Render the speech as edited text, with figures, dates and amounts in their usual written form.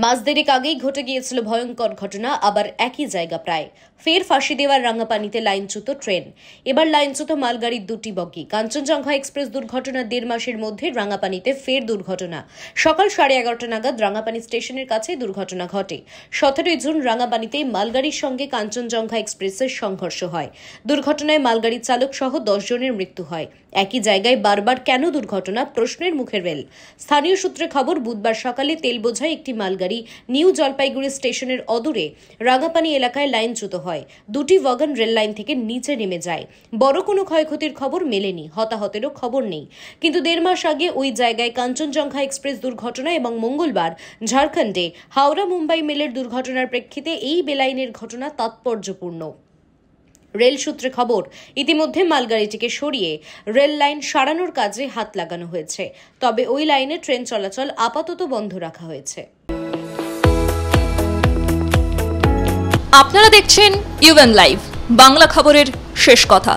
মাস দেড়েক আগেই ঘটে গিয়েছিল ভয়ঙ্কর ঘটনা, আবার একই জায়গা প্রায়। ফের ফাঁসি দেওয়ার রাঙ্গাপানিতে লাইনচ্যুত ট্রেন। এবার লাইনচ্যুত মালগাড়ির দুটি বগি। কাঞ্চনজঙ্ঘা এক্সপ্রেস দুর্ঘটনার ১.৫ মাসের মধ্যে রাঙ্গাপানিতে ফের দুর্ঘটনা। সকাল 11:30 নাগাদ রাঙ্গাপানি স্টেশনের কাছে দুর্ঘটনা ঘটে। 17 জুন রাঙ্গাপানিতে মালগাড়ির সঙ্গে কাঞ্চনজঙ্ঘা এক্সপ্রেসের সংঘর্ষ হয়। দুর্ঘটনায় মালগাড়ির চালক সহ 10 জনের মৃত্যু হয়। একই জায়গায় বারবার কেন দুর্ঘটনা, প্রশ্নের মুখে রেল। স্থানীয় সূত্রে খবর, বুধবার সকালে তেল বোঝাই একটি মালগাড়ি নিউ জলপাইগুড়ি স্টেশনের অদূরে রাঙ্গাপানি এলাকায় লাইনচ্যুত হয়। দুটি ওয়াগন রেল লাইন থেকে নিচে নেমে যায়। বড় কোনো ক্ষয়ক্ষতির খবর মেলেনি, হতাহতেরও খবর নেই। কিন্তু 1.৫ মাস আগে ওই জায়গায় কাঞ্চনজঙ্ঘা এক্সপ্রেস দুর্ঘটনা এবং মঙ্গলবার ঝাড়খণ্ডে হাওড়া মুম্বাই মেলের দুর্ঘটনার প্রেক্ষিতে এই বেলাইনের ঘটনা তাৎপর্যপূর্ণ। রেল সূত্রে খবর, ইতিমধ্যে মালগাড়িটিকে সরিয়ে রেল লাইন সারানোর কাজে হাত লাগানো হয়েছে। তবে ওই লাইনে ট্রেন চলাচল আপাতত বন্ধ রাখা হয়েছে। আপনারা দেখছেন ইউএন লাইভ, বাংলা খবরের শেষ কথা।